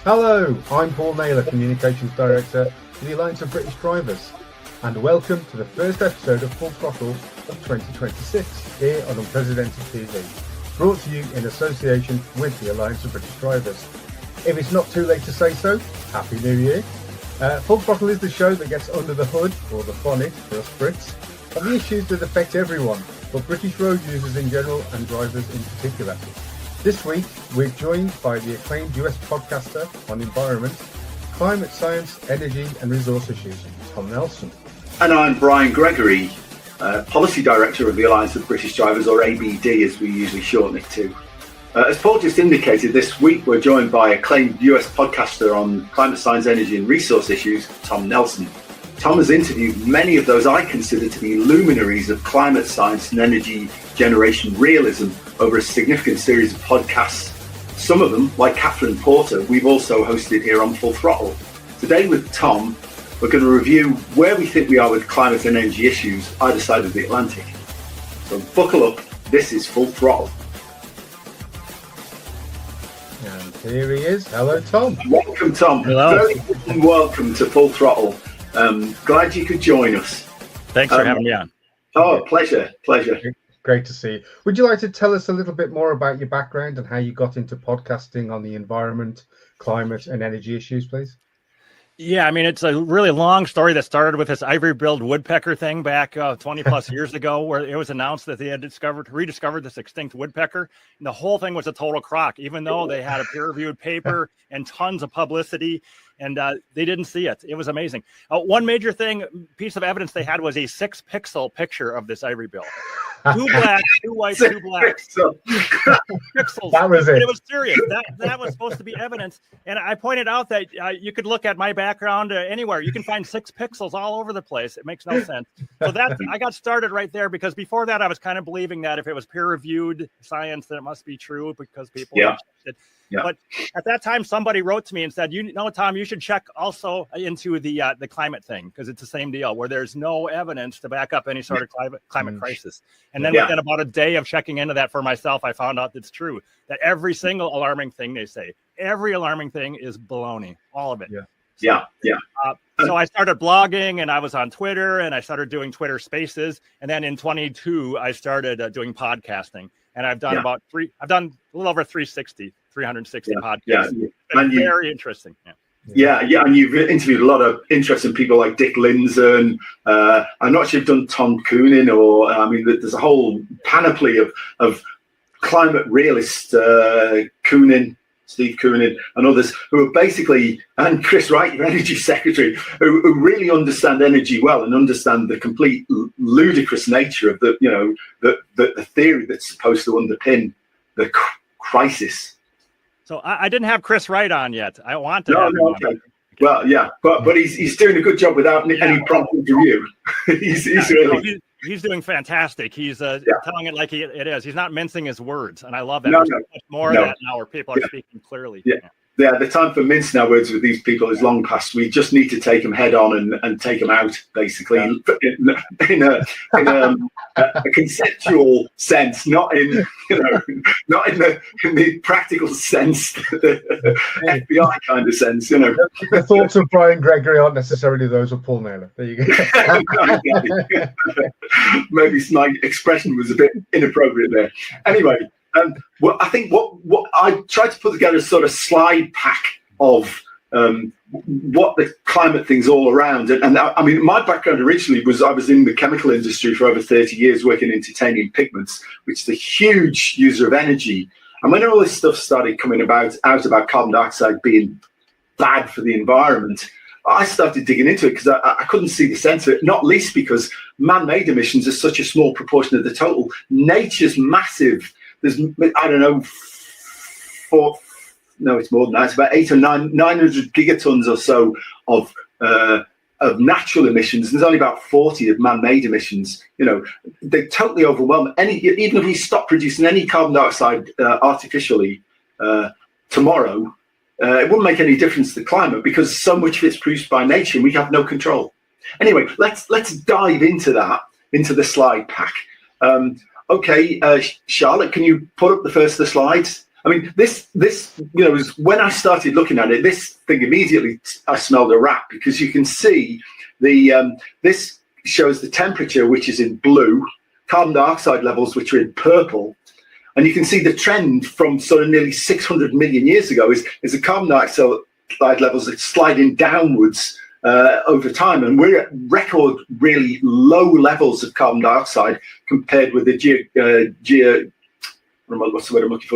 Hello, I'm Paul Naylor, Communications Director for the Alliance of British Drivers, and welcome to the first episode of Full Throttle of 2026 here on Unprecedented TV, brought to you in association with the Alliance of British Drivers. If it's not too late to say so, Happy New Year. Full Throttle is the show that gets under the hood, or the bonnet for us Brits, of the issues that affect everyone, but British road users in general and drivers in particular. This week, we're joined by the acclaimed US podcaster on environment, climate science, energy and resource issues, Tom Nelson. And I'm Brian Gregory, Policy Director of the Alliance of British Drivers, or ABD as we usually shorten it to. As Paul just indicated, this week we're joined by acclaimed US podcaster on climate science, energy and resource issues, Tom Nelson. Tom has interviewed many of those I consider to be luminaries of climate science and energy generation realism over a significant series of podcasts. Some of them, like Catherine Porter, we've also hosted here on Full Throttle. Today with Tom, we're going to review where we think we are with climate and energy issues either side of the Atlantic. So buckle up, this is Full Throttle. And here he is. Hello, Tom. Welcome, Tom. Hello. Very warm welcome to Full Throttle. Glad you could join us. Thanks for having me on. Oh, pleasure. Great to see you. Would you like to tell us a little bit more about your background and how you got into podcasting on the environment, climate and energy issues, please? Yeah, I mean, it's a really long story that started with this Ivory-billed Woodpecker thing back 20 plus years ago, where it was announced that they had rediscovered this extinct woodpecker. And the whole thing was a total crock, even though they had a peer-reviewed paper and tons of publicity, and they didn't see it. It was amazing. One major piece of evidence they had was a 6-pixel picture of this ivory-bill. 2 blacks, 2 whites, 2 blacks. Pixels. That was it. It was serious. That was supposed to be evidence. And I pointed out that you could look at my background anywhere. You can find 6 pixels all over the place. It makes no sense. So I got started right there, because before that I was kind of believing that if it was peer-reviewed science, then it must be true because people were interested. Yeah. But at that time, somebody wrote to me and said, Tom, you should check also into the climate thing, because it's the same deal where there's no evidence to back up any sort of climate crisis. And then within about a day of checking into that for myself, I found out it's true, that every single alarming thing they say, every alarming thing is baloney, all of it. So I started blogging, and I was on Twitter, and I started doing Twitter Spaces. And then in 22, I started doing podcasting, and I've done I've done a little over 360 podcasts. And very interesting. And you've interviewed a lot of interesting people like Dick Lindzen. I'm not sure you've done Tom Coonan, there's a whole panoply of climate realist Steve Coonan and others who are basically, and Chris Wright, your energy secretary, who really understand energy well and understand the complete ludicrous nature of the theory that's supposed to underpin the crisis. So I didn't have Chris Wright on yet. I want to. Okay. Well, yeah, but he's doing a good job without any prompt interview. He's doing fantastic. He's telling it like it is. He's not mincing his words, and I love that. There's much more of that now, where people are speaking clearly. Yeah, the time for mincing our words with these people is long past. We just need to take them head on and take them out, basically, in a conceptual sense, not in the practical sense, the FBI kind of sense. The thoughts of Brian Gregory aren't necessarily those of Paul Naylor. There you go. Maybe my expression was a bit inappropriate there. Anyway. I think what I tried to put together a sort of slide pack of what the climate thing's all around. And I mean, my background originally was I was in the chemical industry for over 30 years working in titanium pigments, which is a huge user of energy. And when all this stuff started coming out about carbon dioxide being bad for the environment, I started digging into it because I couldn't see the sense of it, not least because man-made emissions are such a small proportion of the total. Nature's massive. There's, I don't know, it's more than that. It's about 900 gigatons or so of natural emissions. There's only about 40 of man-made emissions. They totally overwhelm even if we stop producing any carbon dioxide artificially tomorrow, it wouldn't make any difference to the climate because so much of it's produced by nature and we have no control. Anyway, let's dive into the slide pack. Charlotte, can you put up the first of the slides? I mean, this is when I started looking at it, this thing immediately I smelled a rat because you can see this shows the temperature, which is in blue, carbon dioxide levels, which are in purple. And you can see the trend from sort of nearly 600 million years ago is the carbon dioxide levels are sliding downwards over time. And we're at record really low levels of carbon dioxide compared with the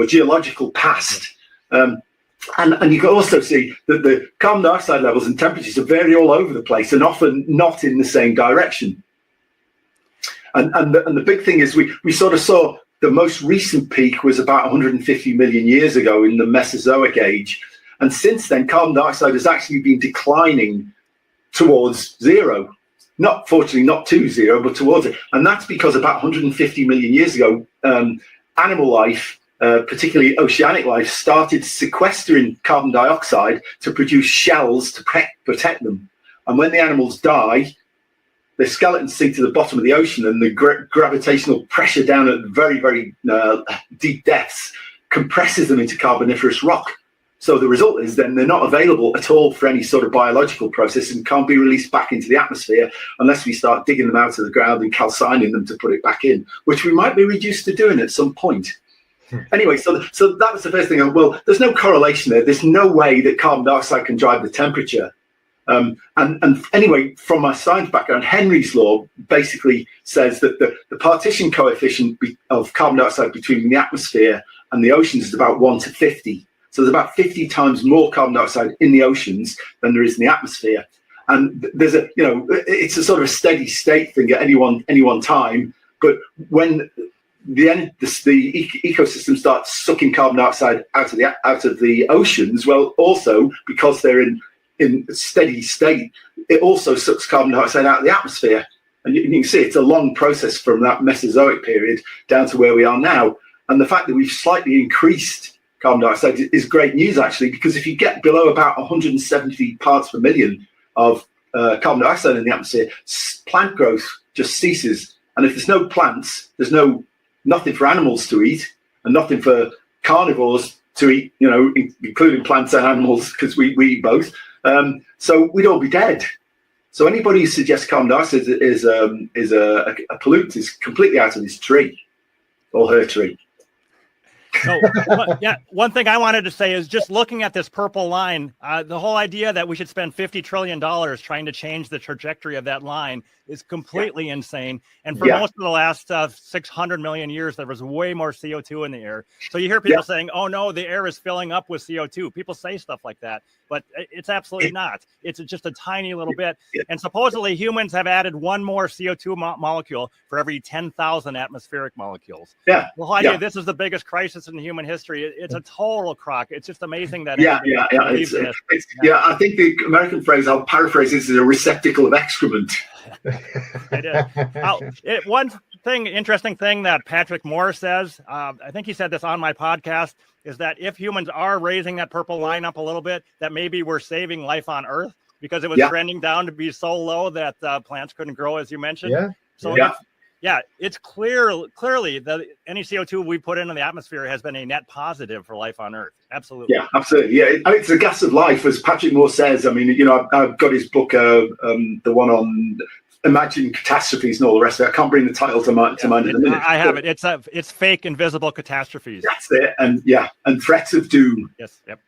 geological past. And you can also see that the carbon dioxide levels and temperatures are vary all over the place and often not in the same direction. And the big thing is we sort of saw the most recent peak was about 150 million years ago in the Mesozoic age. And since then, carbon dioxide has actually been declining towards zero. Fortunately, not to zero, but towards it. And that's because about 150 million years ago, animal life, particularly oceanic life, started sequestering carbon dioxide to produce shells to protect them. And when the animals die, the skeletons sink to the bottom of the ocean, and the gravitational pressure down at very, very deep depths compresses them into carboniferous rock. So the result is then they're not available at all for any sort of biological process and can't be released back into the atmosphere unless we start digging them out of the ground and calcining them to put it back in, which we might be reduced to doing at some point. Anyway, so that was the first thing. Well, there's no correlation there. There's no way that carbon dioxide can drive the temperature. And anyway, from my science background, Henry's law basically says that the partition coefficient of carbon dioxide between the atmosphere and the oceans is about 1 to 50. So there's about 50 times more carbon dioxide in the oceans than there is in the atmosphere. And there's it's a sort of a steady state thing at any one time. But when the ecosystem starts sucking carbon dioxide out of the oceans, well, also because they're in steady state, it also sucks carbon dioxide out of the atmosphere. And you can see it's a long process from that Mesozoic period down to where we are now. And the fact that we've slightly increased carbon dioxide is great news, actually, because if you get below about 170 parts per million of carbon dioxide in the atmosphere, plant growth just ceases. And if there's no plants, there's nothing for animals to eat and nothing for carnivores to eat, including plants and animals, because we eat both. So we'd all be dead. So anybody who suggests carbon dioxide is a pollutant is completely out of his tree or her tree. So, one thing I wanted to say is just looking at this purple line, the whole idea that we should spend $50 trillion trying to change the trajectory of that line is completely insane. And for most of the last 600 million years, there was way more CO2 in the air. So you hear people saying, oh, no, the air is filling up with CO2. People say stuff like that, but it's absolutely not. It's just a tiny little bit. And supposedly humans have added one more CO2 molecule for every 10,000 atmospheric molecules. The whole idea, this is the biggest crisis in human history. It's a total crock. It's just amazing that. I think the American phrase, I'll paraphrase this, is a receptacle of excrement. One interesting thing that Patrick Moore says, I think he said this on my podcast, is that if humans are raising that purple line up a little bit, that maybe we're saving life on Earth because it was trending down to be so low that plants couldn't grow, as you mentioned. It's clearly that any CO2 we put into the atmosphere has been a net positive for life on Earth. Absolutely. Yeah, absolutely. Yeah, I mean, it's a gas of life, as Patrick Moore says. I mean, I've got his book, the one on imagining catastrophes and all the rest of it. I can't bring the title to mind in a minute. I have it. It's fake invisible catastrophes. That's it. And threats of doom. Yes. Yep.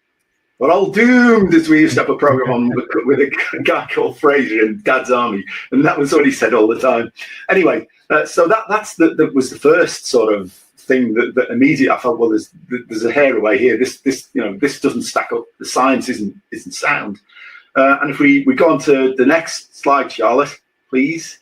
We're all doomed, as we used to have a program on with a guy called Fraser in Dad's Army, and that was what he said all the time. Anyway, so that was the first sort of thing that immediately I felt, well, there's a hair away here. This doesn't stack up. The science isn't sound. And if we go on to the next slide, Charlotte, please.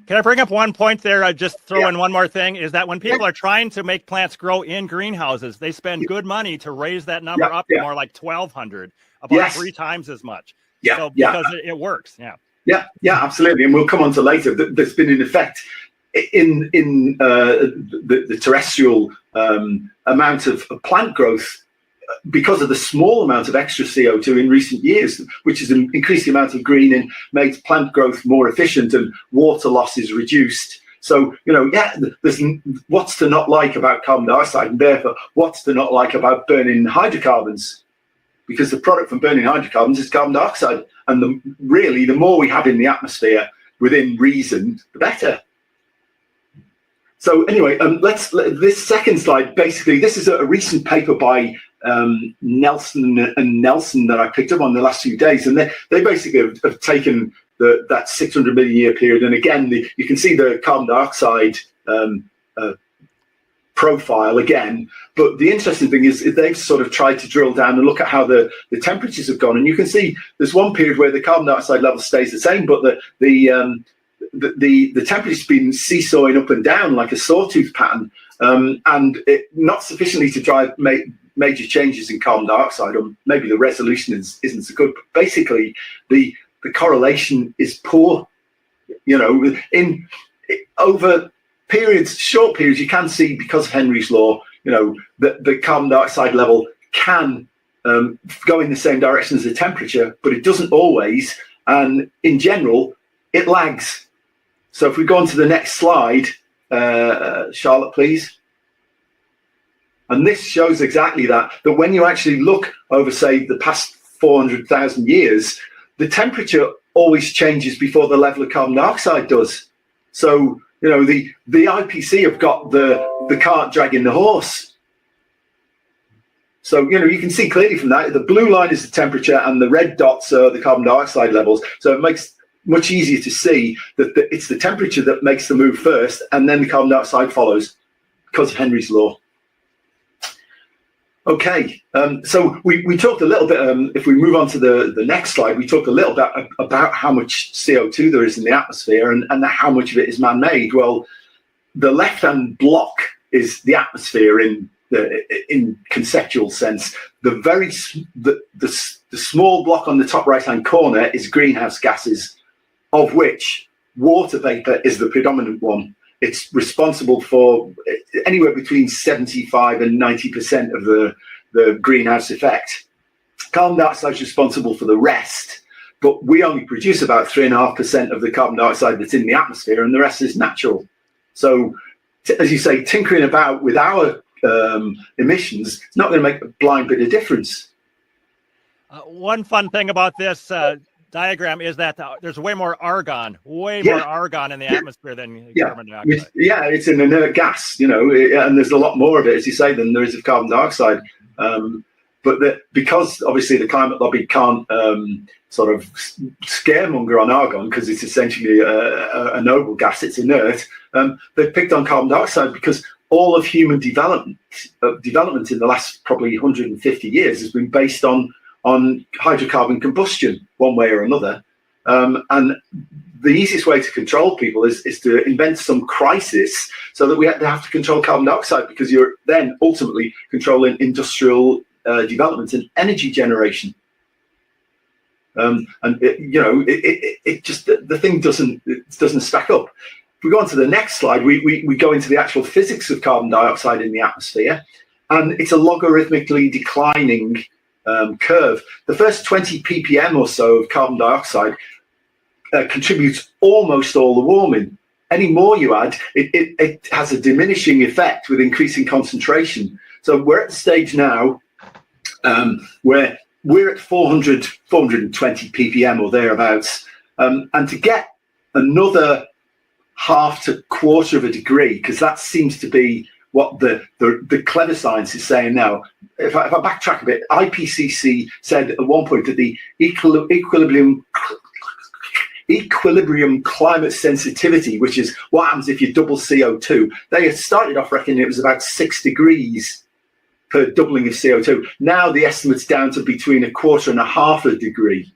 Can I bring up one point there? I just throw in one more thing, is that when people are trying to make plants grow in greenhouses, they spend good money to raise that number up to more like 1,200, about 3 times as much. Because it works. Yeah, absolutely. And we'll come on to later. There's been an effect in the terrestrial amount of plant growth because of the small amount of extra CO2 in recent years, which has increased the amount of green and made plant growth more efficient and water loss is reduced. So, there's what's to not like about carbon dioxide, and therefore what's to not like about burning hydrocarbons? Because the product from burning hydrocarbons is carbon dioxide. And the more we have in the atmosphere within reason, the better. So anyway, this second slide, basically, this is a recent paper by Nelson and Nelson that I picked up on the last few days. And they basically have taken that 600 million year period. And again, you can see the carbon dioxide profile again. But the interesting thing is they've sort of tried to drill down and look at how the temperatures have gone. And you can see there's one period where the carbon dioxide level stays the same, but the temperature's been seesawing up and down like a sawtooth pattern, and not sufficiently to drive major changes in carbon dioxide, or maybe the resolution isn't so good. But basically, the correlation is poor. Over short periods, you can see, because of Henry's law, that the carbon dioxide level can go in the same direction as the temperature, but it doesn't always. And in general, it lags. So if we go on to the next slide, Charlotte, please. And this shows exactly that when you actually look over, say, the past 400,000 years, the temperature always changes before the level of carbon dioxide does. So, the IPC have got the cart dragging the horse. So, you can see clearly from that, the blue line is the temperature and the red dots are the carbon dioxide levels. So it makes much easier to see that it's the temperature that makes the move first, and then the carbon dioxide follows because of Henry's law. Okay, so we talked a little bit, if we move on to the next slide, we talked a little bit about how much CO2 there is in the atmosphere and how much of it is man-made. Well, the left-hand block is the atmosphere in conceptual sense. The small block on the top right-hand corner is greenhouse gases, of which water vapor is the predominant one. It's responsible for anywhere between 75 and 90% of the greenhouse effect. Carbon dioxide is responsible for the rest, but we only produce about 3.5% of the carbon dioxide that's in the atmosphere, and the rest is natural. So, as you say, tinkering about with our emissions, it's not going to make a blind bit of difference. One fun thing about this diagram is that there's way more argon more argon in the atmosphere than carbon dioxide. It's an inert gas, and there's a lot more of it, as you say, than there is of carbon dioxide. But because obviously the climate lobby can't sort of scaremonger on argon because it's essentially a noble gas, it's inert, they've picked on carbon dioxide because all of human development in the last probably 150 years has been based on hydrocarbon combustion, one way or another. And the easiest way to control people is to invent some crisis so that we have to control carbon dioxide, because you're then ultimately controlling industrial development and energy generation. And it just, the thing doesn't stack up. If we go on to the next slide, we go into the actual physics of carbon dioxide in the atmosphere, and it's a logarithmically declining curve. The first 20 ppm or so of carbon dioxide contributes almost all the warming. Any more you add, it has a diminishing effect with increasing concentration. So we're at the stage now where we're at 420 ppm or thereabouts, and to get another half to quarter of a degree, because that seems to be what the clever science is saying now. If I backtrack a bit, IPCC said at one point that the equilibrium equilibrium climate sensitivity, which is what happens if you double CO2. They had started off reckoning it was about 6 degrees per doubling of CO2. Now the estimate's down to between 1/4 and 1/2 degree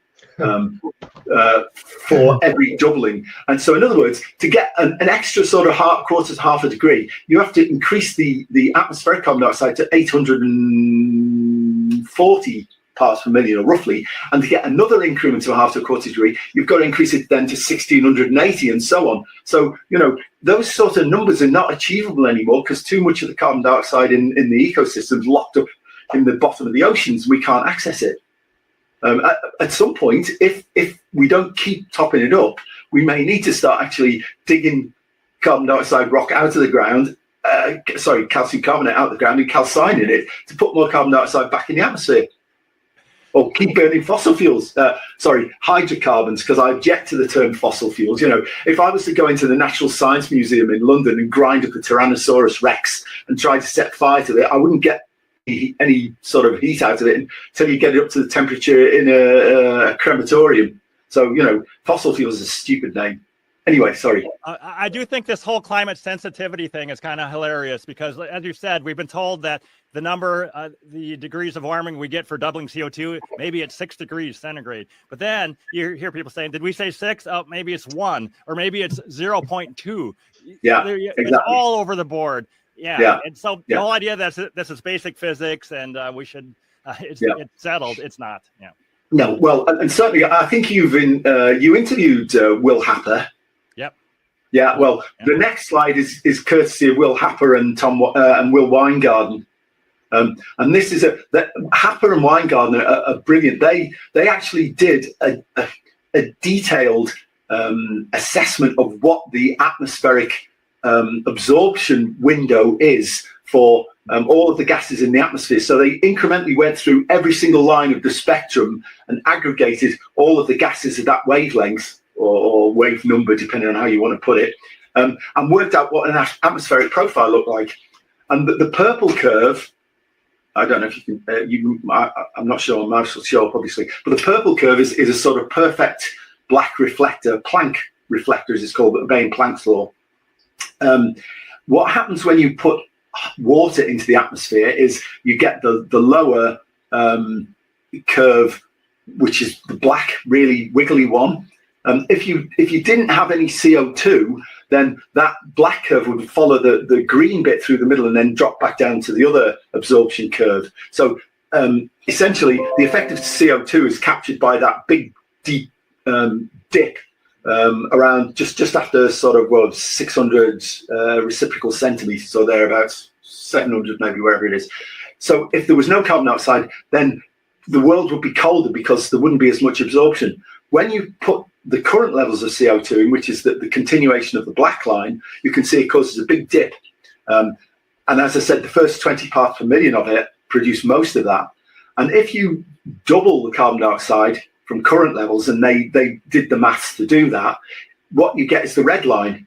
for every doubling. And so, in other words, to get an extra sort of 1/4 to 1/2 degree, you have to increase the atmospheric carbon dioxide to 840 parts per million, or roughly. And to get another increment to 1/2 to 1/4 degree, you've got to increase it then to 1680 and so on. So, those sort of numbers are not achievable anymore because too much of the carbon dioxide in the ecosystem is locked up in the bottom of the oceans. We can't access it. At some point, if we don't keep topping it up, we may need to start actually digging carbon dioxide rock out of the ground, calcium carbonate out of the ground and calcining it to put more carbon dioxide back in the atmosphere. Or keep burning fossil fuels, hydrocarbons, because I object to the term fossil fuels. If I was to go into the Natural Science Museum in London and grind up a Tyrannosaurus Rex and try to set fire to it, I wouldn't get any sort of heat out of it until you get it up to the temperature in a crematorium. So, fossil fuels is a stupid name. Anyway, sorry. I do think this whole climate sensitivity thing is kind of hilarious because, as you said, we've been told that the the degrees of warming we get for doubling CO2, maybe it's 6 degrees centigrade. But then you hear people saying, did we say 6? Oh, maybe it's 1, or maybe it's 0.2. Yeah, it's exactly. all over the board. Yeah. And so the whole idea that this is basic physics and we should, it's settled. It's not. Yeah. No, well, and certainly I think you interviewed Will Happer. Yep. Yeah, well, the next slide is courtesy of Will Happer and Will Weingarten. And this is that Happer and Weingarten are brilliant. They actually did a detailed assessment of what the atmospheric absorption window is for all of the gases in the atmosphere. So they incrementally went through every single line of the spectrum and aggregated all of the gases of that wavelength or wave number, depending on how you want to put it, and worked out what an atmospheric profile looked like. And the purple curve, I don't know if you can, I'm not sure, I'm not sure, obviously, but the purple curve is a sort of perfect black reflector, Planck reflector, as it's called, but obeying Planck's law. What happens when you put water into the atmosphere is you get the lower curve, which is the black, really wiggly one. If you didn't have any CO2, then that black curve would follow the green bit through the middle and then drop back down to the other absorption curve. So essentially, the effect of CO2 is captured by that big, deep dip around just after sort of 600 reciprocal centimeters, so thereabouts, 700 maybe, wherever it is. So if there was no carbon dioxide, then the world would be colder because there wouldn't be as much absorption. When you put the current levels of CO2 in, which is the continuation of the black line, you can see it causes a big dip. And as I said, the first 20 parts per million of it produce most of that. And if you double the carbon dioxide from current levels, and they did the maths to do that, what you get is the red line.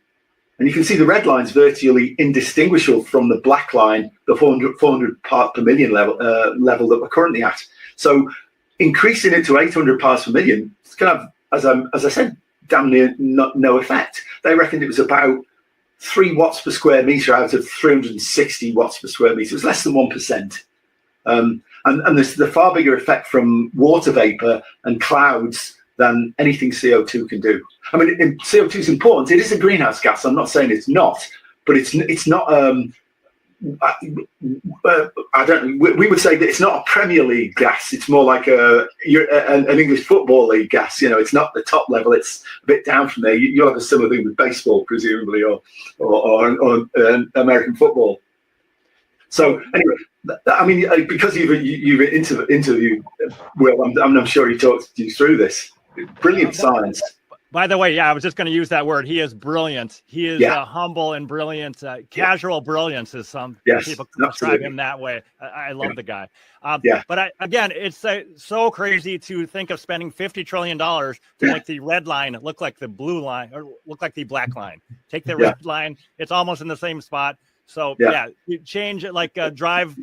And you can see the red line is virtually indistinguishable from the black line, the 400 parts per million level that we're currently at. So increasing it to 800 parts per million, it's going to have, as I said, damn near no effect. They reckoned it was about 3 watts per square meter out of 360 watts per square meter. It was less than 1%. And there's the far bigger effect from water vapor and clouds than anything CO2 can do. I mean, CO2 is important. It is a greenhouse gas. I'm not saying it's not, but it's not. I don't. We would say that it's not a Premier League gas. It's more like an English Football League gas. It's not the top level. It's a bit down from there. You'll have a similar thing with baseball, presumably, or American football. So anyway, I mean, because you've interviewed Will, I'm sure he talked you through this. Brilliant science. By the way, I was just going to use that word. He is brilliant. He is humble and brilliant. Casual brilliance is some people describe him that way. I love the guy. But again, it's so crazy to think of spending $50 trillion to make the red line look like the blue line or look like the black line. Take the red line. It's almost in the same spot. So you change it, like drive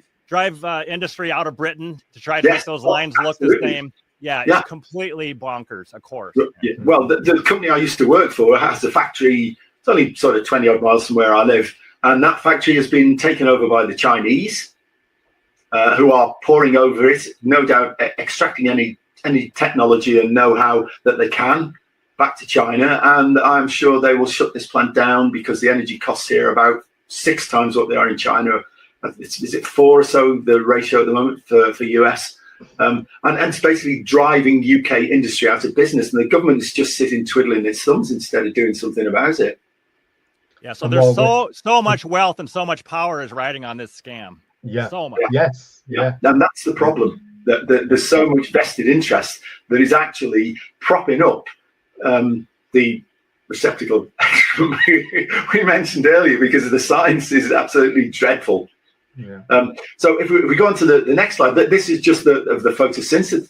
industry out of Britain to try to make those lines look the same. it's completely bonkers, of course. Yeah. Well, the company I used to work for has a factory. It's only sort of 20 odd miles from where I live, and that factory has been taken over by the Chinese, who are pouring over it, no doubt extracting any technology and know-how that they can back to China. And I'm sure they will shut this plant down because the energy costs here are about 6 times what they are in China. Is it 4 or so the ratio at the moment for US? And it's basically driving UK industry out of business, and the government is just sitting twiddling its thumbs instead of doing something about it. Yeah, so there's so much wealth and so much power is riding on this scam. Yeah. So much. Yes. Yeah. And that's the problem. That there's so much vested interest that is actually propping up the receptacle we mentioned earlier, because the science is absolutely dreadful. Yeah. So if we go on to the next slide, this is just the photosynthesis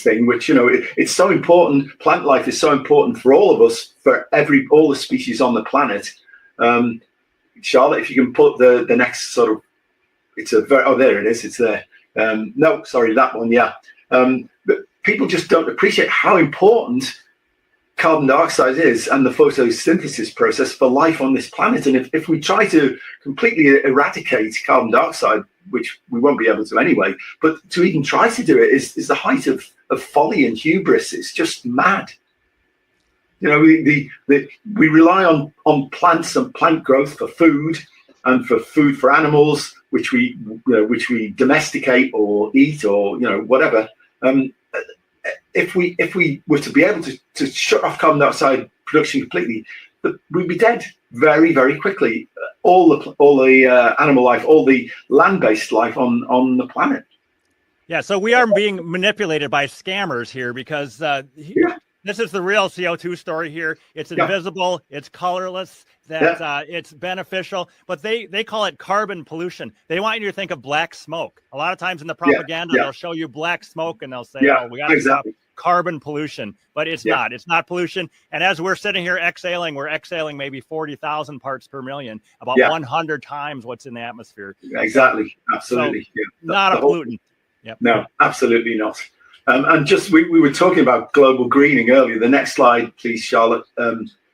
thing, which, it's so important. Plant life is so important for all of us, for all the species on the planet. Charlotte, if you can put the next sort of, there it is. It's there. No, sorry, that one. Yeah. But people just don't appreciate how important carbon dioxide is and the photosynthesis process for life on this planet. And if we try to completely eradicate carbon dioxide, which we won't be able to anyway, but to even try to do it is the height of folly and hubris. It's just mad. We rely on plants and plant growth for food and for food for animals, which we domesticate or eat or whatever. If we were to be able to shut off carbon dioxide production completely, we'd be dead very, very quickly. All the animal life, all the land-based life on the planet. Yeah, so we are being manipulated by scammers here, because this is the real CO2 story here. It's invisible, it's colorless, it's beneficial, but they call it carbon pollution. They want you to think of black smoke. A lot of times in the propaganda, they'll show you black smoke and they'll say, we got to stop carbon pollution, but it's not. It's not pollution. And as we're sitting here exhaling, we're exhaling maybe 40,000 parts per million, about 100 times what's in the atmosphere. Exactly. Absolutely. So, not a pollutant. Yep. No, absolutely not. And just we were talking about global greening earlier. The next slide, please, Charlotte,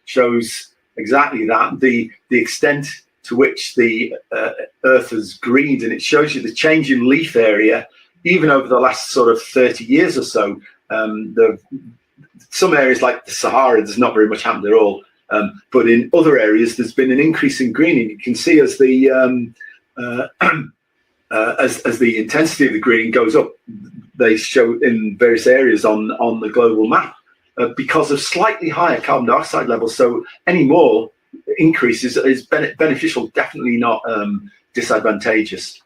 shows exactly that, the extent to which the Earth has greened, and it shows you the change in leaf area even over the last sort of 30 years or so. Some areas like the Sahara, there's not very much happened at all, but in other areas there's been an increase in greening. You can see as the as the intensity of the greening goes up, they show in various areas on the global map, because of slightly higher carbon dioxide levels. So any more increases is beneficial, definitely not disadvantageous.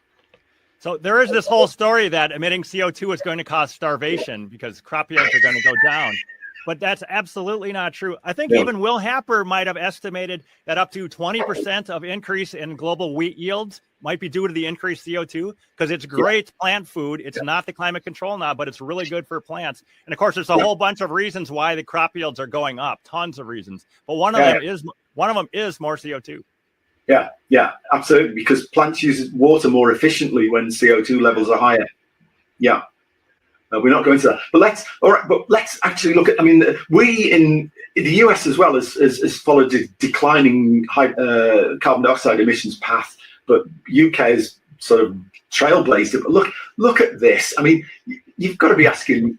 So there is this whole story that emitting CO2 is going to cause starvation because crop yields are going to go down. But that's absolutely not true. I think even Will Happer might have estimated that up to 20% of increase in global wheat yields might be due to the increased CO2, because it's great plant food. It's not the climate control now, but it's really good for plants. And of course, there's a whole bunch of reasons why the crop yields are going up, tons of reasons. But one of them is more CO2. Yeah, absolutely, because plants use water more efficiently when CO2 levels are higher. Yeah. We're not going to that, but let's actually look at. I mean, we in the US as well has followed a declining carbon dioxide emissions path, but UK has sort of trailblazed it. But look at this. I mean, you've got to be asking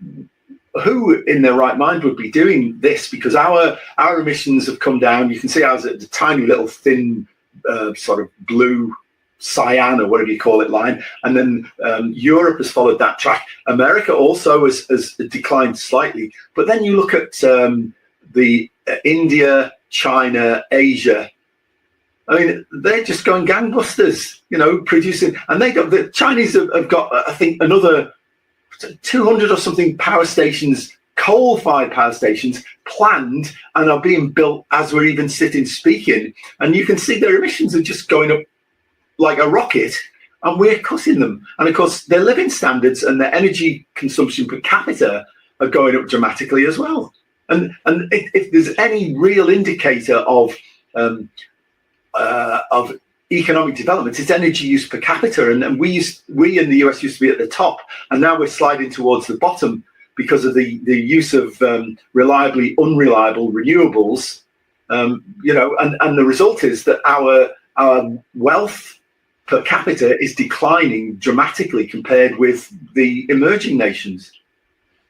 who in their right mind would be doing this, because our emissions have come down. You can see ours at the tiny little thin sort of blue, cyan or whatever you call it line, and then Europe has followed that track. America also has declined slightly, but then you look at the India, China, Asia. I mean, they're just going gangbusters, producing, and the Chinese have got, I think, another 200 or something power stations, coal-fired power stations, planned and are being built as we're even sitting speaking, and you can see their emissions are just going up like a rocket, and we're cutting them. And of course, their living standards and their energy consumption per capita are going up dramatically as well. And if there's any real indicator of economic development, it's energy use per capita, and we in the US used to be at the top, and now we're sliding towards the bottom because of the use of reliably unreliable renewables. And the result is that our wealth per capita is declining dramatically compared with the emerging nations.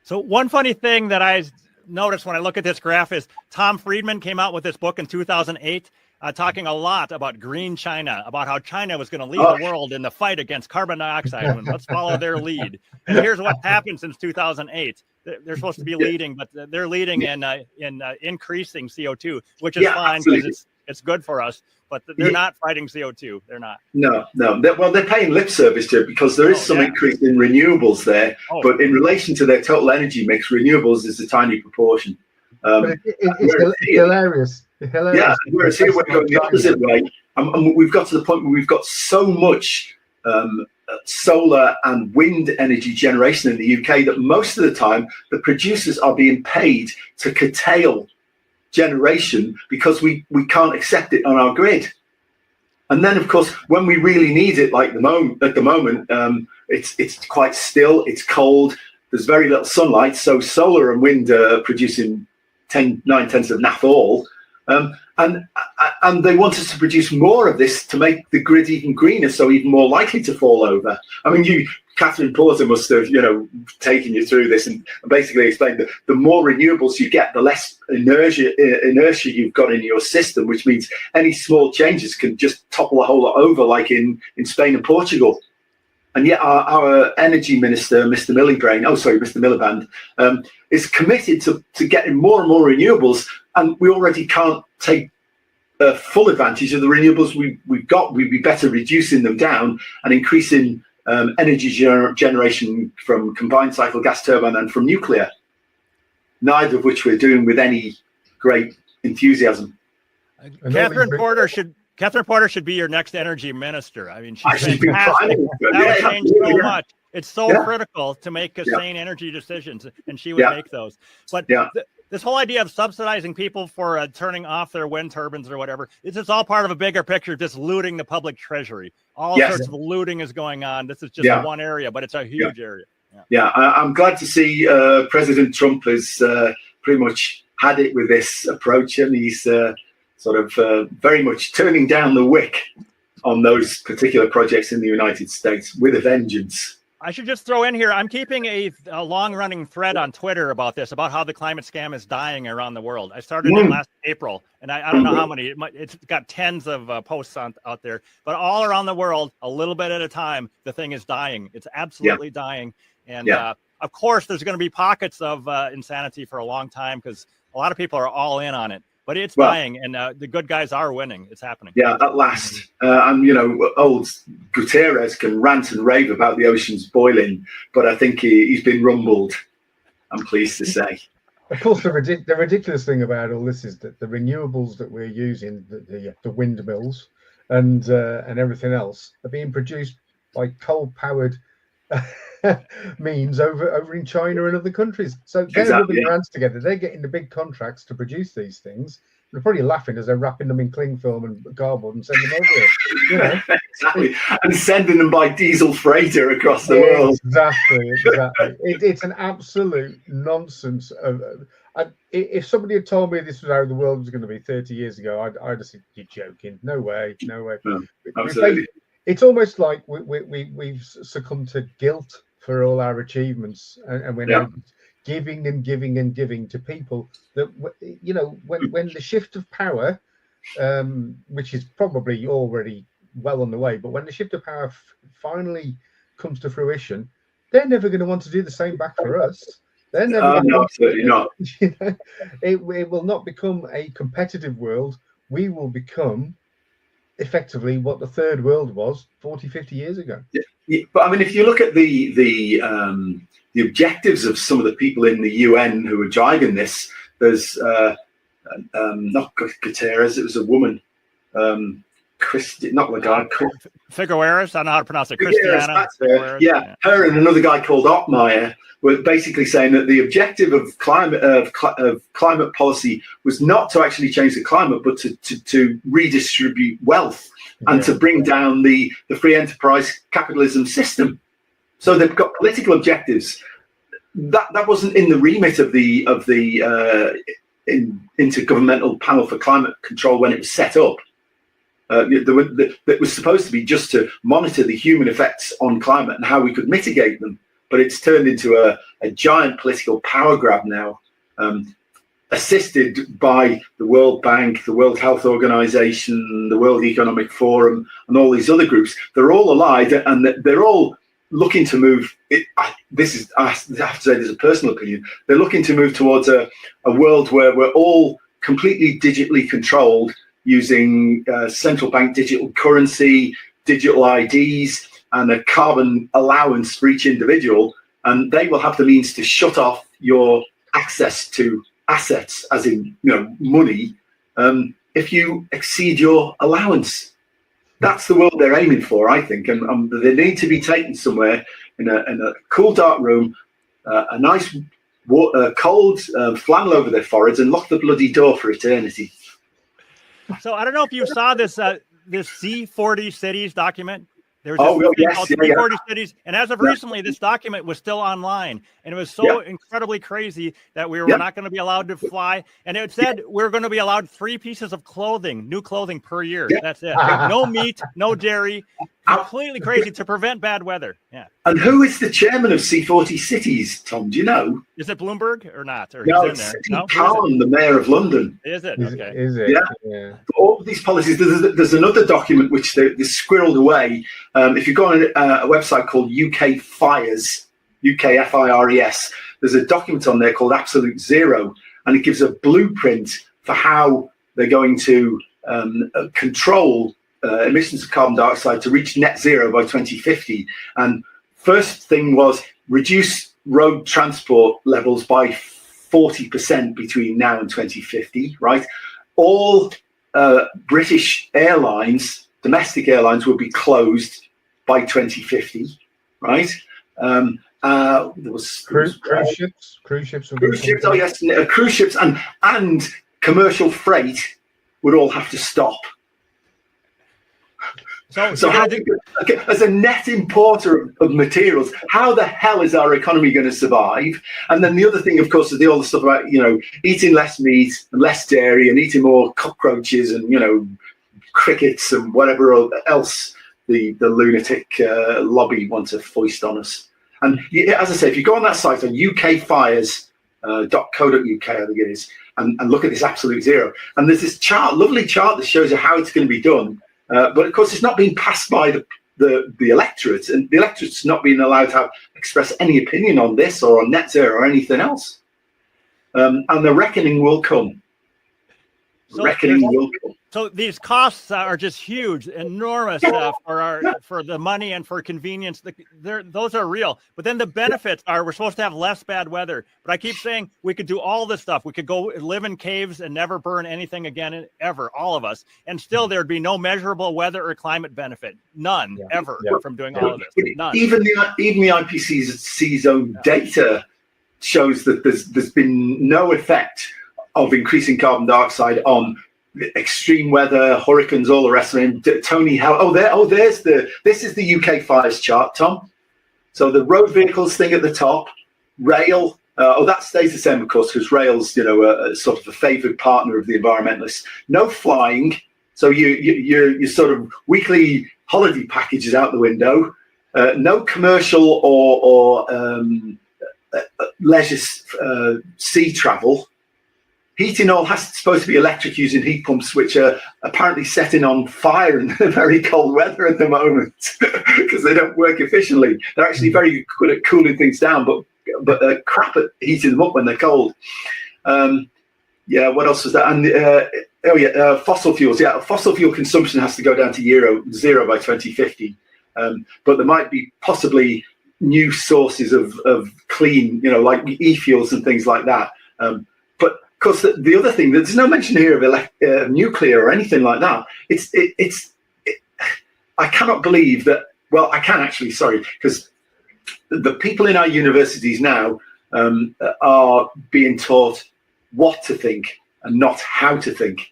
So one funny thing that I noticed when I look at this graph is Tom Friedman came out with this book in 2008, talking a lot about green China, about how China was going to lead the world in the fight against carbon dioxide. And let's follow their lead. And here's what happened since 2008. They're supposed to be leading, but they're leading in increasing CO2, which is fine because it's good for us. But they're not fighting CO2. They're not. No. Well, they're paying lip service to it because there is some increase in renewables there. But in relation to their total energy mix, renewables is a tiny proportion. It's hilarious. Yeah, whereas here we're going the opposite way. And we've got to the point where we've got so much solar and wind energy generation in the UK that most of the time the producers are being paid to curtail generation because we can't accept it on our grid. And then, of course, when we really need it, like at the moment, it's quite still, it's cold, there's very little sunlight, so solar and wind are producing 9/10 of naff all. And they want us to produce more of this to make the grid even greener, so even more likely to fall over. I mean, Catherine Porter must have, taken you through this and basically explained that the more renewables you get, the less inertia you've got in your system, which means any small changes can just topple a whole lot over, like in Spain and Portugal. And yet our energy minister, Mr. Miliband, is committed to getting more and more renewables, and we already can't take full advantage of the renewables we've got. We'd be better reducing them down and increasing energy generation from combined cycle gas turbine and from nuclear, neither of which we're doing with any great enthusiasm. Catherine Porter should be your next energy minister. I mean, she's fantastic. That would change so much. It's so critical to make sane energy decisions, and she would make those. But this whole idea of subsidizing people for turning off their wind turbines or whatever, it's just all part of a bigger picture, just looting the public treasury. All sorts of looting is going on. This is just one area, but it's a huge area. I'm glad to see President Trump has pretty much had it with this approach, and he's very much turning down the wick on those particular projects in the United States with a vengeance. I should just throw in here, I'm keeping a long-running thread on Twitter about this, about how the climate scam is dying around the world. I started it last April, and I don't know how many. It's got tens of posts out there, but all around the world, a little bit at a time, the thing is dying. It's absolutely dying. And of course, there's going to be pockets of insanity for a long time because a lot of people are all in on it. But it's dying, and the good guys are winning. It's happening. Yeah, at last. Old Guterres can rant and rave about the oceans boiling, but I think he's been rumbled, I'm pleased to say. Of course, the ridiculous thing about all this is that the renewables that we're using, the windmills and everything else, are being produced by coal-powered means over in China and other countries. So they're rubbing their hands together. They're getting the big contracts to produce these things. They're probably laughing as they're wrapping them in cling film and cardboard and sending them over here. Exactly. And sending them by diesel freighter across the world. Exactly. It's an absolute nonsense. If somebody had told me this was how the world was going to be 30 years ago, I'd have said, you're joking. No way. No, absolutely. It's almost like we've succumbed to guilt for all our achievements, and we're now giving and giving and giving to people that, when the shift of power, which is probably already well on the way, but when the shift of power finally comes to fruition, they're never going to want to do the same back for us. They're never no, absolutely not. It will not become a competitive world. We will become effectively what the third world was 40, 50 years ago. But I mean, if you look at the objectives of some of the people in the UN who are driving this, there's not Guterres, it was a woman, not Lagarde. Figueres, I don't know how to pronounce it. Christiana. Her and another guy called Ottmeyer were basically saying that the objective of climate policy was not to actually change the climate, but to redistribute wealth. and to bring down the free enterprise capitalism system. So they've got political objectives. That wasn't in the remit of the Intergovernmental Panel for Climate Control when it was set up. That was supposed to be just to monitor the human effects on climate and how we could mitigate them. But it's turned into a giant political power grab now, assisted by the World Bank, the World Health Organization, the World Economic Forum, and all these other groups. They're all allied, and they're all looking to move. I have to say, this is a personal opinion. They're looking to move towards a world where we're all completely digitally controlled, using central bank digital currency, digital IDs, and a carbon allowance for each individual. And they will have the means to shut off your access to assets, as in money, if you exceed your allowance. That's the world they're aiming for, I think, and they need to be taken somewhere in a cool, dark room, a nice cold flannel over their foreheads, and lock the bloody door for eternity. So I don't know if you saw this C40 cities document. There was this thing called C40 cities, and as of recently, this document was still online, and it was so incredibly crazy that we were not going to be allowed to fly. And it said we're going to be allowed 3 pieces of clothing, new clothing per year. That's it. No meat, no dairy. Completely crazy to prevent bad weather. Yeah. And who is the chairman of C40 Cities, Tom? Do you know? Is it Bloomberg or not? Or no, it's Cowan, the mayor of London. Is it? Okay. Is it? Yeah. All of these policies. There's another document which they squirreled away. If you go on a website called UK Fires, UKFIRES, there's a document on there called Absolute Zero, and it gives a blueprint for how they're going to control emissions of carbon dioxide to reach net zero by 2050. And first thing was reduce road transport levels by 40% between now and 2050, right? All British airlines, domestic airlines, will be closed by 2050, right? There was cruise ships. Oh yes, cruise ships and commercial freight would all have to stop. So how as a net importer of materials, how the hell is our economy going to survive? And then the other thing, of course, is all the stuff about eating less meat and less dairy and eating more cockroaches and crickets and whatever else the lunatic lobby want to foist on us. And as I say, if you go on that site on ukfires.co.uk, I think it is, and look at this absolute zero, and there's this lovely chart that shows you how it's going to be done. But of course, it's not being passed by the electorate, and the electorate's not being allowed to express any opinion on this or on net zero or anything else. And the reckoning will come. So these costs are just huge, enormous for the money and for convenience. Those are real. But then the benefits are we're supposed to have less bad weather. But I keep saying we could do all this stuff. We could go live in caves and never burn anything again, ever, all of us. And still there'd be no measurable weather or climate benefit. None, ever, from doing all of this. None. Even the IPCC's own data shows that there's been no effect of increasing carbon dioxide on extreme weather, hurricanes, all the rest of it. This is the UK fires chart, Tom. So the road vehicles thing at the top, rail. That stays the same, of course, because rail's sort of a favoured partner of the environmentalists. No flying, so your sort of weekly holiday packages out the window. No commercial or leisure sea travel. Heating oil supposed to be electric using heat pumps, which are apparently setting on fire in the very cold weather at the moment because they don't work efficiently. They're actually very good at cooling things down, but crap at heating them up when they're cold. What else was that? And fossil fuels. Yeah, fossil fuel consumption has to go down to zero by 2050. But there might be possibly new sources of clean, like e-fuels and things like that. Of course, the other thing, there's no mention here of nuclear or anything like that. I cannot believe that. Well, I can actually, sorry, because the people in our universities now are being taught what to think and not how to think.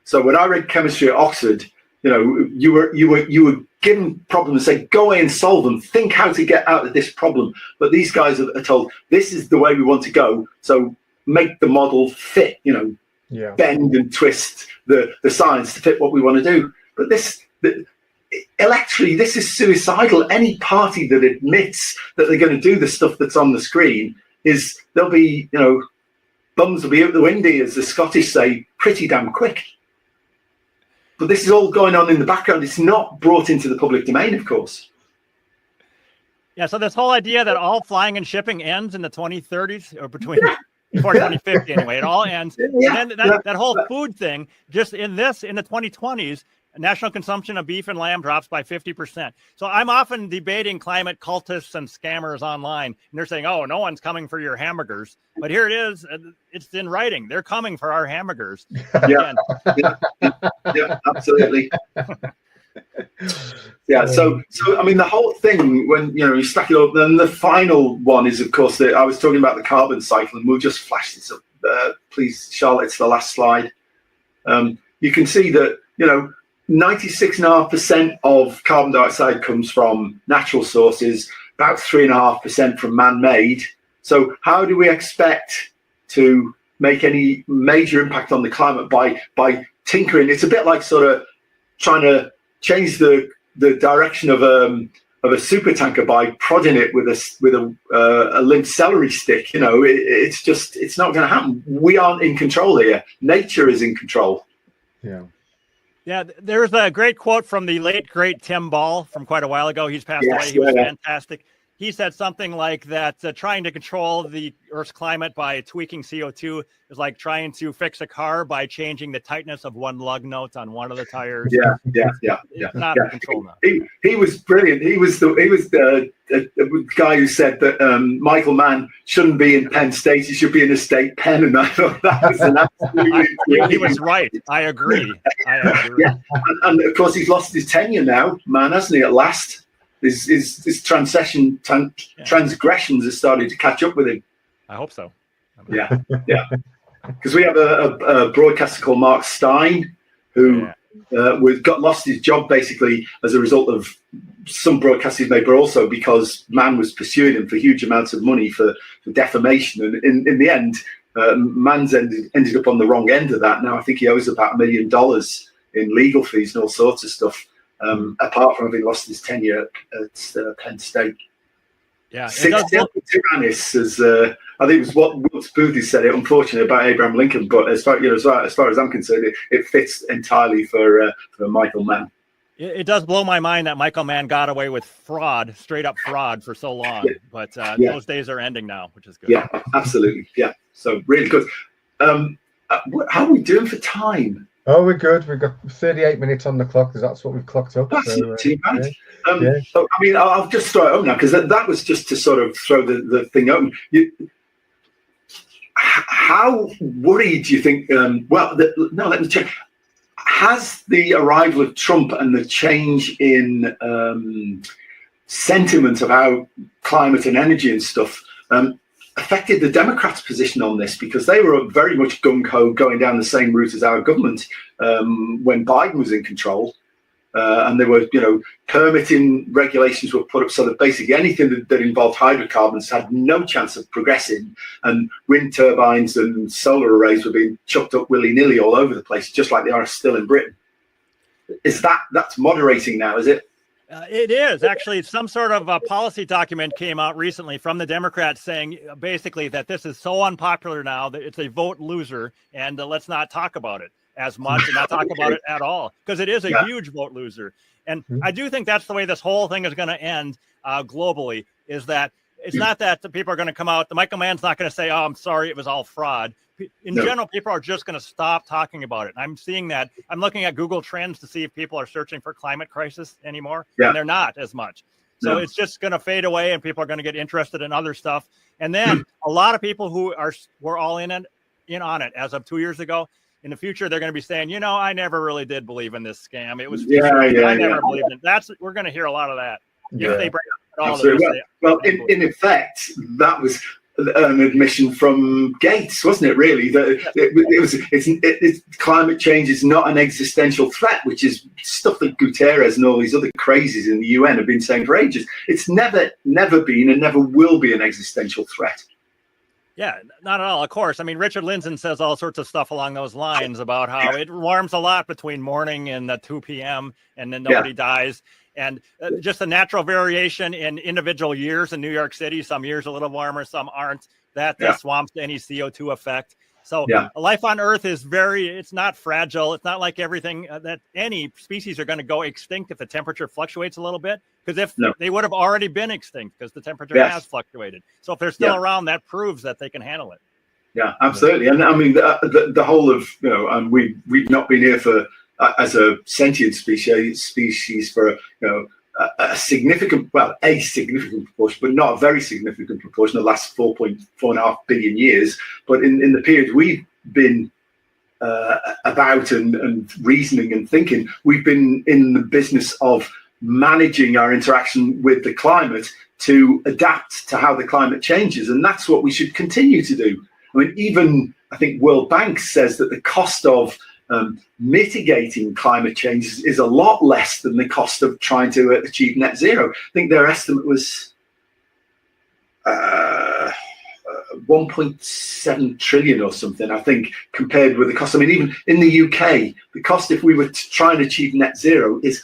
So when I read chemistry at Oxford, you were given problems, say, go away and solve them. Think how to get out of this problem. But these guys are told, this is the way we want to go. So make the model fit, bend and twist the science to fit what we want to do. But electorally, this is suicidal. Any party that admits that they're going to do the stuff that's on the screen they'll be, bums will be out the windy, as the Scottish say, pretty damn quick. But this is all going on in the background. It's not brought into the public domain, of course. Yeah, so this whole idea that all flying and shipping ends in the 2030s or before 2050 anyway, it all ends. Yeah, and then that whole food thing, just in the 2020s, national consumption of beef and lamb drops by 50%. So I'm often debating climate cultists and scammers online, and they're saying, oh, no one's coming for your hamburgers. But here it is. It's in writing. They're coming for our hamburgers. Yeah, absolutely. Yeah, so I mean, the whole thing, when you stack it up, then the final one is, of course, I was talking about the carbon cycle, and we'll just flash this up, please, Charlotte. It's the last slide. You can see that 96.5% of carbon dioxide comes from natural sources, about 3.5% from man-made. So how do we expect to make any major impact on the climate by tinkering? It's a bit like sort of trying to change the direction of a super tanker by prodding it with a limp celery stick. It's not going to happen. We aren't in control here. Nature is in control. Yeah, there's a great quote from the late, great Tim Ball from quite a while ago. He's passed away. He was fantastic. He said something like that trying to control the Earth's climate by tweaking CO2 is like trying to fix a car by changing the tightness of one lug nut on one of the tires. Yeah. It's not in control now. He was brilliant. He was the guy who said that Michael Mann shouldn't be in Penn State. He should be in a state pen. And I thought that was an absolutely he was right. I agree. Yeah. And of course, he's lost his tenure now, man, hasn't he? At last. His transgressions have started to catch up with him. I hope so. Yeah. Because we have a broadcaster called Mark Stein who got lost his job basically as a result of some broadcasts he's made, but also because Mann was pursuing him for huge amounts of money for defamation. And in the end, Mann's ended up on the wrong end of that. Now I think he owes about $1 million in legal fees and all sorts of stuff. Apart from having lost his tenure at Penn State. Yeah, tyrannis, as I think it was what Will Booth said it, unfortunately, about Abraham Lincoln. But as far as I'm concerned, it fits entirely for Michael Mann. It does blow my mind that Michael Mann got away with straight up fraud for so long. But those days are ending now, which is good. Yeah, absolutely. Yeah, so really good. How are we doing for time? Oh, we're good. We've got 38 minutes on the clock because that's what we've clocked up. That's not too bad. So, I mean, I'll just throw it home now because that was just to sort of throw the thing home. How worried do you think? Let me check. Has the arrival of Trump and the change in sentiment about climate and energy and stuff affected the Democrats' position on this? Because they were very much gung-ho going down the same route as our government when Biden was in control. And there were, permitting regulations were put up so that basically anything that involved hydrocarbons had no chance of progressing. And wind turbines and solar arrays were being chucked up willy-nilly all over the place, just like they are still in Britain. That's moderating now, is it? It is actually. Some sort of a policy document came out recently from the Democrats saying basically that this is so unpopular now that it's a vote loser, and let's not talk about it as much and not talk about it at all, because it is a huge vote loser. And I do think that's the way this whole thing is going to end globally, is that it's not that the people are going to come out. The Michael Mann's not going to say, oh, I'm sorry, it was all fraud. In general, people are just going to stop talking about it. And I'm seeing that. I'm looking at Google Trends to see if people are searching for climate crisis anymore. And they're not as much. So it's just going to fade away and people are going to get interested in other stuff. And then a lot of people who were all in on it as of 2 years ago, in the future, they're going to be saying, I never really did believe in this scam. It was, I never believed in it. We're going to hear a lot of that. If they break it all. Well, in effect, that was an admission from Gates, wasn't it? Really, that climate change is not an existential threat, which is stuff that Guterres and all these other crazies in the UN have been saying for ages. It's never been and never will be an existential threat. Yeah, not at all. Of course. I mean, Richard Lindzen says all sorts of stuff along those lines about how it warms a lot between morning and 2 p.m. and then nobody dies. And just a natural variation in individual years in New York City. Some years a little warmer, some aren't. That swamps any CO2 effect. So life on Earth is it's not fragile. It's not like everything that any species are going to go extinct if the temperature fluctuates a little bit. Because they would have already been extinct because the temperature has fluctuated. So if they're still around, that proves that they can handle it. Yeah, absolutely. And I mean, the whole of, we've not been here for, as a sentient species for, a significant proportion, but not a very significant proportion, the last 4.5 billion years. But in the period we've been about and reasoning and thinking, we've been in the business of managing our interaction with the climate to adapt to how the climate changes. And that's what we should continue to do. I mean, even I think World Bank says that the cost of mitigating climate change is a lot less than the cost of trying to achieve net zero. I think their estimate was 1.7 trillion or something, I think, compared with the cost. I mean, even in the UK, the cost if we were to try and achieve net zero is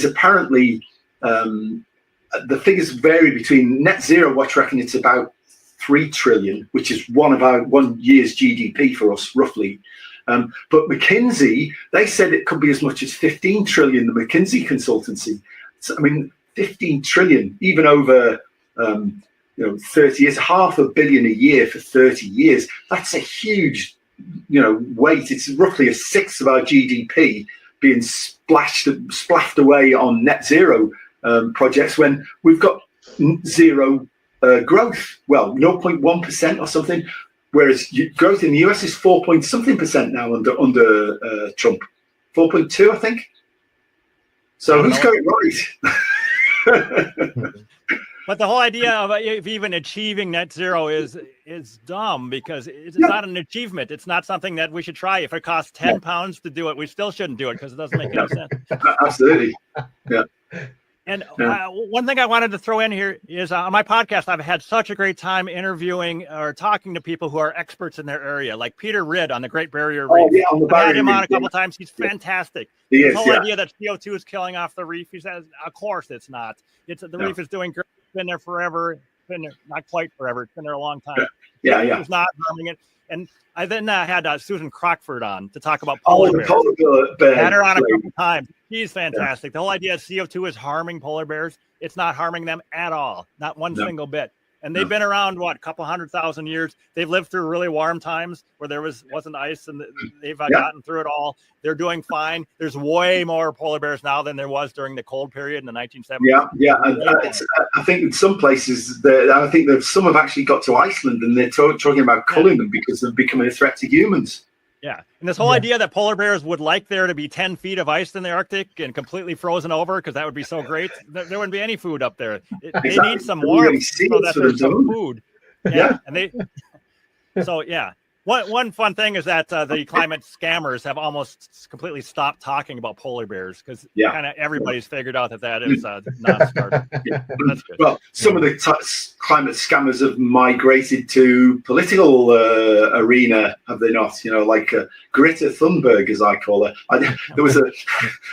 apparently, the figures vary between net zero, what you reckon it's about 3 trillion, which is one year's GDP for us, roughly. But McKinsey, they said it could be as much as 15 trillion, the McKinsey consultancy. So, I mean, 15 trillion, even over 30 years, $500 million a year for 30 years. That's a huge, weight. It's roughly a sixth of our GDP being splashed away on net zero projects when we've got zero growth. Well, 0.1% or something. Whereas growth in the US is 4-point-something% now under Trump, 4.2, I think. So who's got it right? But the whole idea of even achieving net zero is dumb because it's not an achievement. It's not something that we should try. If it costs 10 pounds to do it, we still shouldn't do it because it doesn't make any sense. Absolutely. Yeah. And one thing I wanted to throw in here is on my podcast, I've had such a great time interviewing or talking to people who are experts in their area, like Peter Ridd on the Great Barrier Reef. I've had him on a couple times. He's fantastic. The whole idea that CO2 is killing off the reef, he says, of course it's not. The reef is doing great. It's been there forever. It's been there, not quite forever. It's been there a long time. It's not harming it. And I then had Susan Crockford on to talk about polar bears. Had her on a couple times. She's fantastic. The whole idea of CO2 is harming polar bears. It's not harming them at all. Not one single bit. And they've been around, a couple 100,000 years. They've lived through really warm times where there wasn't ice, and they've gotten through it all. They're doing fine. There's way more polar bears now than there was during the cold period in the 1970s. I think in some places, I think that some have actually got to Iceland, and they're talking about culling them because they're becoming a threat to humans. Yeah. And this whole idea that polar bears would like there to be 10 feet of ice in the Arctic and completely frozen over because that would be so great. There wouldn't be any food up there. They need some warmth so that there's some food. One fun thing is that the climate scammers have almost completely stopped talking about polar bears because kind of everybody's figured out that is a non-starter. That's good. Well, some of the climate scammers have migrated to political arena, have they not? Like Greta Thunberg, as I call her.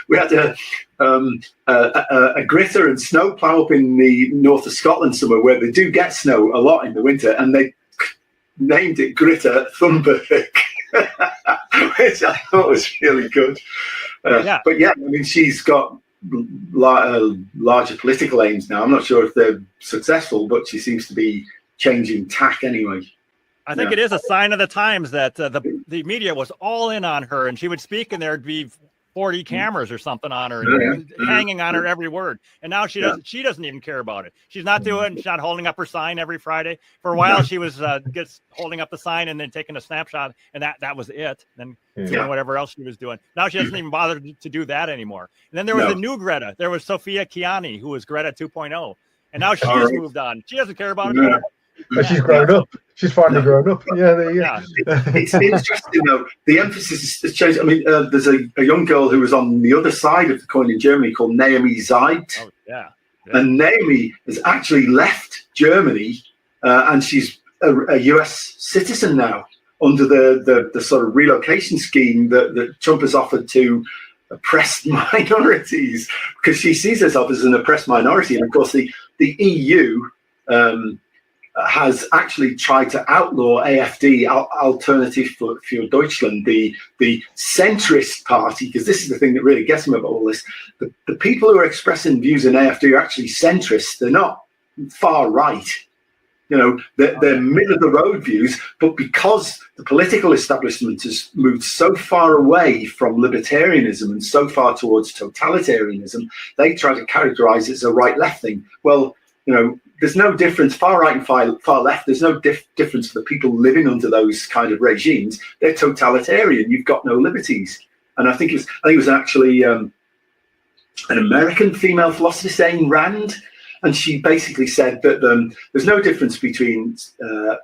We had a Greta and snowplow up in the north of Scotland somewhere where they do get snow a lot in the winter, and they named it Greta Thunberg, which I thought was really good. But I mean, she's got larger political aims now. I'm not sure if they're successful, but she seems to be changing tack anyway. I think it is a sign of the times that the media was all in on her, and she would speak, and there'd be 40 cameras or something on her, hanging on her every word. And now she doesn't even care about it. She's not holding up her sign every Friday. For a while, she was holding up the sign and then taking a snapshot, and that was it. Then doing whatever else she was doing. Now she doesn't even bother to do that anymore. And then there was a new Greta. There was Sophia Kiani, who was Greta 2.0. And now she's moved on. She doesn't care about it either. But she's grown up. She's finally grown up. Yeah, there you go. It's interesting though. The emphasis has changed. I mean, there's a young girl who was on the other side of the coin in Germany called Naomi Zeit. Oh, yeah. And Naomi has actually left Germany, and she's a US citizen now under the sort of relocation scheme that Trump has offered to oppressed minorities, because she sees herself as an oppressed minority. And of course, the EU has actually tried to outlaw AfD, Alternative für Deutschland, the centrist party, because this is the thing that really gets me about all this. The people who are expressing views in AfD are actually centrists. They're not far right. You know, they're middle of the road views, but because the political establishment has moved so far away from libertarianism and so far towards totalitarianism, they try to characterize it as a right-left thing. Well, you know, there's no difference, far right and far left, there's no difference for the people living under those kind of regimes. They're totalitarian. You've got no liberties. And I think it was actually an American female philosopher, Ayn Rand, and she basically said that there's no difference between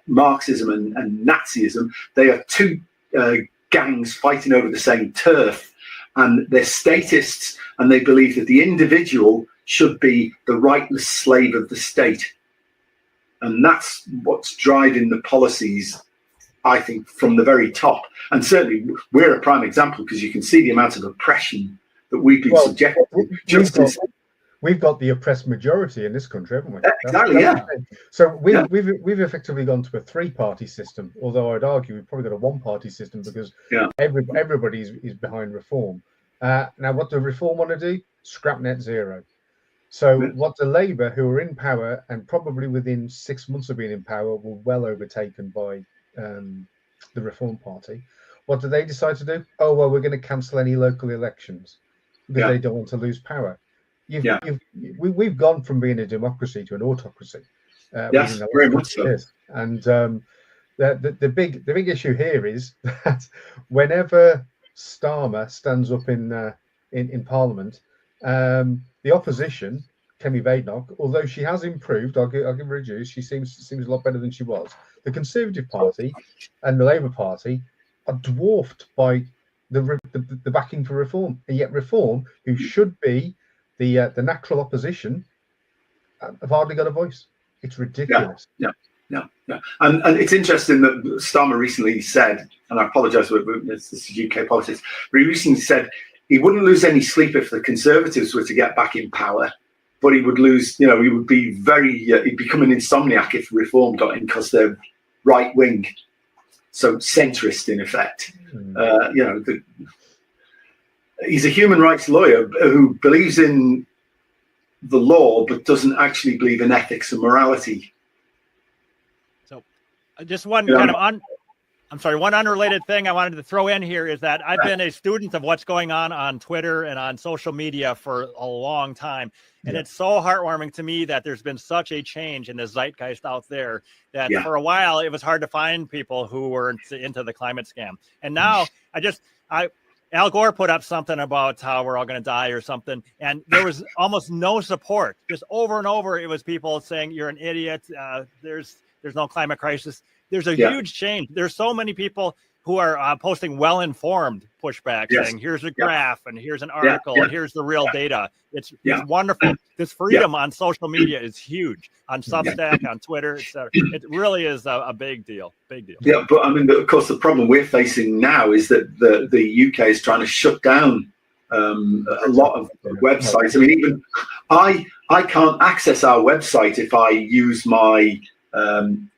Marxism and Nazism. They are two gangs fighting over the same turf, and they're statists, and they believe that the individual should be the rightless slave of the state. And that's what's driving the policies, I think, from the very top. And certainly we're a prime example, because you can see the amount of oppression that we've been subjected to. We've got the oppressed majority in this country, haven't we? Exactly, yeah. So we've effectively gone to a three-party system, although I'd argue we've probably got a one-party system, because everybody is behind reform. Now, what do reform want to do? Scrap net zero. So what the Labour, who are in power and probably within 6 months of being in power, were well overtaken by the Reform Party. What do they decide to do? Oh, well, we're going to cancel any local elections because they don't want to lose power. We've gone from being a democracy to an autocracy. Yes, very much so. And the big issue here is that whenever Starmer stands up in Parliament, the opposition, Kemi Badenoch, although she has improved, I'll give her a juice. She seems a lot better than she was. The Conservative Party and the Labour Party are dwarfed by the backing for Reform, and yet Reform, who should be the natural opposition, have hardly got a voice. It's ridiculous. Yeah. And it's interesting that Starmer recently said, and I apologise, this is UK politics, but he recently said he wouldn't lose any sleep if the Conservatives were to get back in power, but he would lose, he would be he'd become an insomniac if Reform got in, because they're right wing, so centrist in effect. He's a human rights lawyer who believes in the law but doesn't actually believe in ethics and morality. So just one kind of one unrelated thing I wanted to throw in here is that I've been a student of what's going on Twitter and on social media for a long time. And it's so heartwarming to me that there's been such a change in the zeitgeist out there that for a while it was hard to find people who were into the climate scam. And now Al Gore put up something about how we're all going to die or something, and there was almost no support. Just over and over, it was people saying, you're an idiot. There's no climate crisis. There's a huge change. There's so many people who are posting well-informed pushback, saying, here's a graph, and here's an article, and here's the real data. It's wonderful. This freedom on social media is huge. On Substack, on Twitter, etc. It really is a big deal. Yeah, but I mean, of course, the problem we're facing now is that the UK is trying to shut down a lot of websites. I mean, even I can't access our website if I use my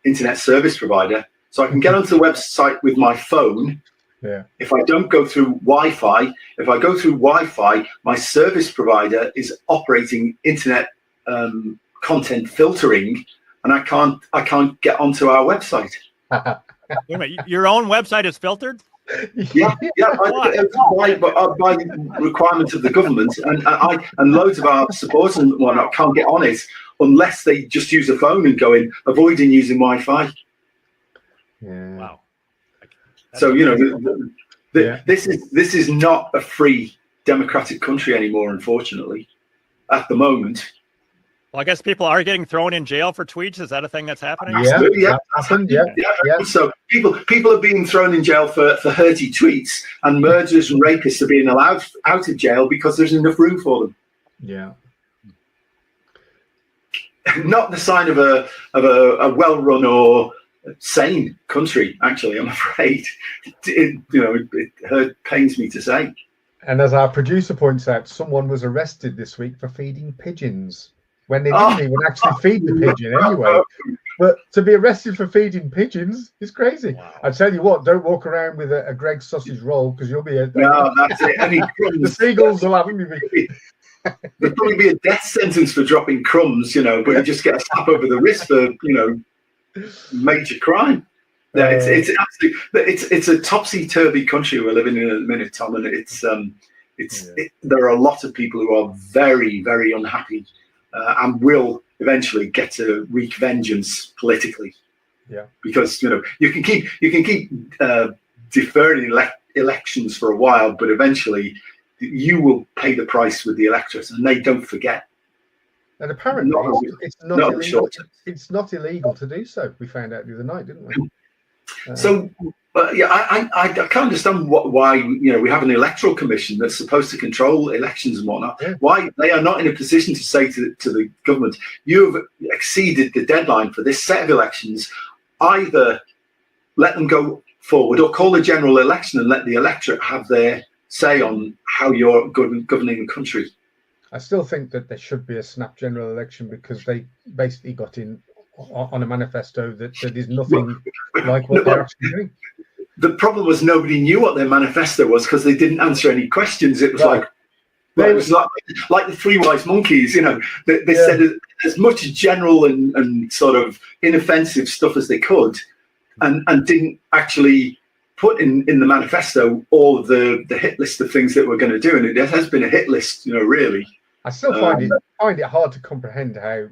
internet service provider. So I can get onto the website with my phone. Yeah. If I don't go through Wi-Fi, if I go through Wi-Fi, my service provider is operating internet content filtering, and I can't get onto our website. Wait a minute, your own website is filtered? Yeah, by requirements of the government, and loads of our supporters and whatnot can't get on it unless they just use a phone and go in, avoiding using Wi-Fi. Yeah. Wow. So this is not a free democratic country anymore, unfortunately, at the moment. Well, I guess people are getting thrown in jail for tweets. Is that a thing that's happening? Absolutely, yeah. That happened, yeah. So people are being thrown in jail for hurty tweets, and murderers and rapists are being allowed out of jail because there's enough room for them. Yeah. Not the sign of a well-run or sane country, actually, I'm afraid. It pains me to say. And as our producer points out, someone was arrested this week for feeding pigeons when they didn't even actually feed the pigeon anyway. But to be arrested for feeding pigeons is crazy. Wow. I tell you what, don't walk around with a Greg's sausage roll because you'll be no, that's it. The seagulls will have you. There'd probably be a death sentence for dropping crumbs, but you just get a slap over the wrist for, major crime. Yeah, it's absolutely, it's a topsy-turvy country we're living in at the minute, Tom, and there are a lot of people who are very, very unhappy and will eventually get to wreak vengeance politically. Yeah, because you can keep deferring elections for a while, but eventually you will pay the price with the electorate, and they don't forget. And apparently, it's not illegal. It's not illegal to do so. We found out the other night, didn't we? I can't understand why we have an electoral commission that's supposed to control elections and whatnot. Yeah. Why they are not in a position to say to the government, "You have exceeded the deadline for this set of elections. Either let them go forward, or call a general election and let the electorate have their say on how you're governing the country." I still think that there should be a snap general election because they basically got in on a manifesto that is nothing like what they're actually doing. The problem was nobody knew what their manifesto was because they didn't answer any questions. It was like the Three Wise Monkeys, they said as much general and sort of inoffensive stuff as they could, and didn't actually put in the manifesto all of the hit list of things that we're going to do. And it has been a hit list, really. I still find it hard to comprehend how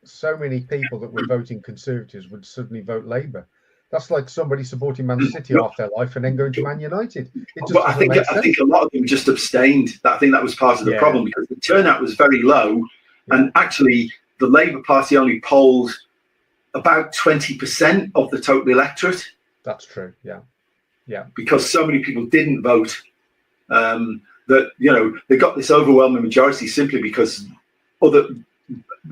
so many people that were voting Conservatives would suddenly vote Labour. That's like somebody supporting Man City half their life and then going to Man United. I think a lot of them just abstained. I think that was part of the problem because the turnout was very low, and actually the Labour Party only polled about 20% of the total electorate. That's true. Yeah. Because so many people didn't vote. That they got this overwhelming majority simply because other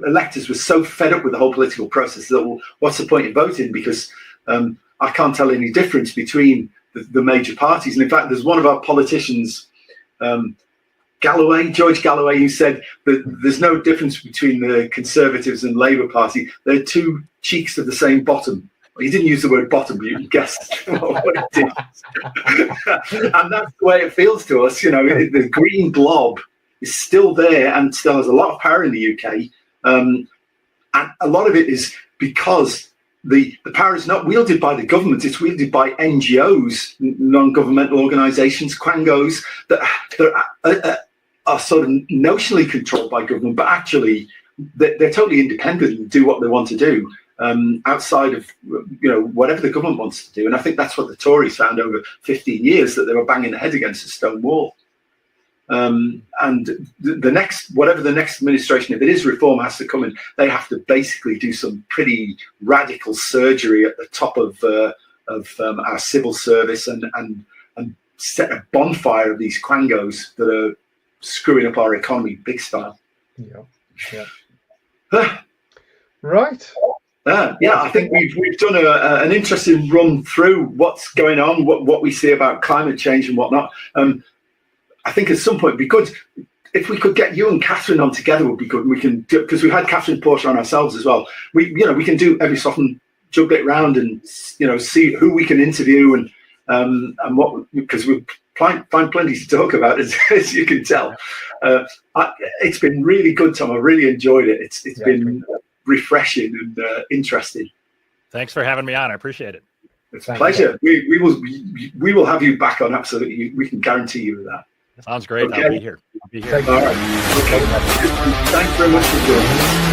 electors were so fed up with the whole political process that what's the point in voting? Because I can't tell any difference between the major parties. And in fact, there's one of our politicians, George Galloway, who said that there's no difference between the Conservatives and Labour Party. They're two cheeks of the same bottom. He didn't use the word bottom, but you can guess what it is. And that's the way it feels to us. The green blob is still there and still has a lot of power in the UK. And a lot of it is because the power is not wielded by the government, it's wielded by NGOs, non-governmental organisations, quangos, that are sort of notionally controlled by government, but actually they're totally independent and do what they want to do. Outside of whatever the government wants to do. And I think that's what the Tories found over 15 years, that they were banging their head against a stone wall. And whatever the next administration, if it is reform, has to come in, they have to basically do some pretty radical surgery at the top of our civil service and set a bonfire of these quangos that are screwing up our economy big style. Right. I think we've done an interesting run through what's going on, what we see about climate change and whatnot. I think at some point it'd be good if we could get you and Catherine on together. Would be good. We can do, because we've had Catherine Porter on ourselves as well. We can do every so often, juggle it round and see who we can interview and what, because we find plenty to talk about as you can tell. It's been really good, Tom. I really enjoyed it. It's been refreshing and interesting. Thanks for having me on. I appreciate it. It's a pleasure. We will have you back on. Absolutely, we can guarantee you that. Sounds great. Okay. I'll be here. All right. Okay. Thanks very much for joining us.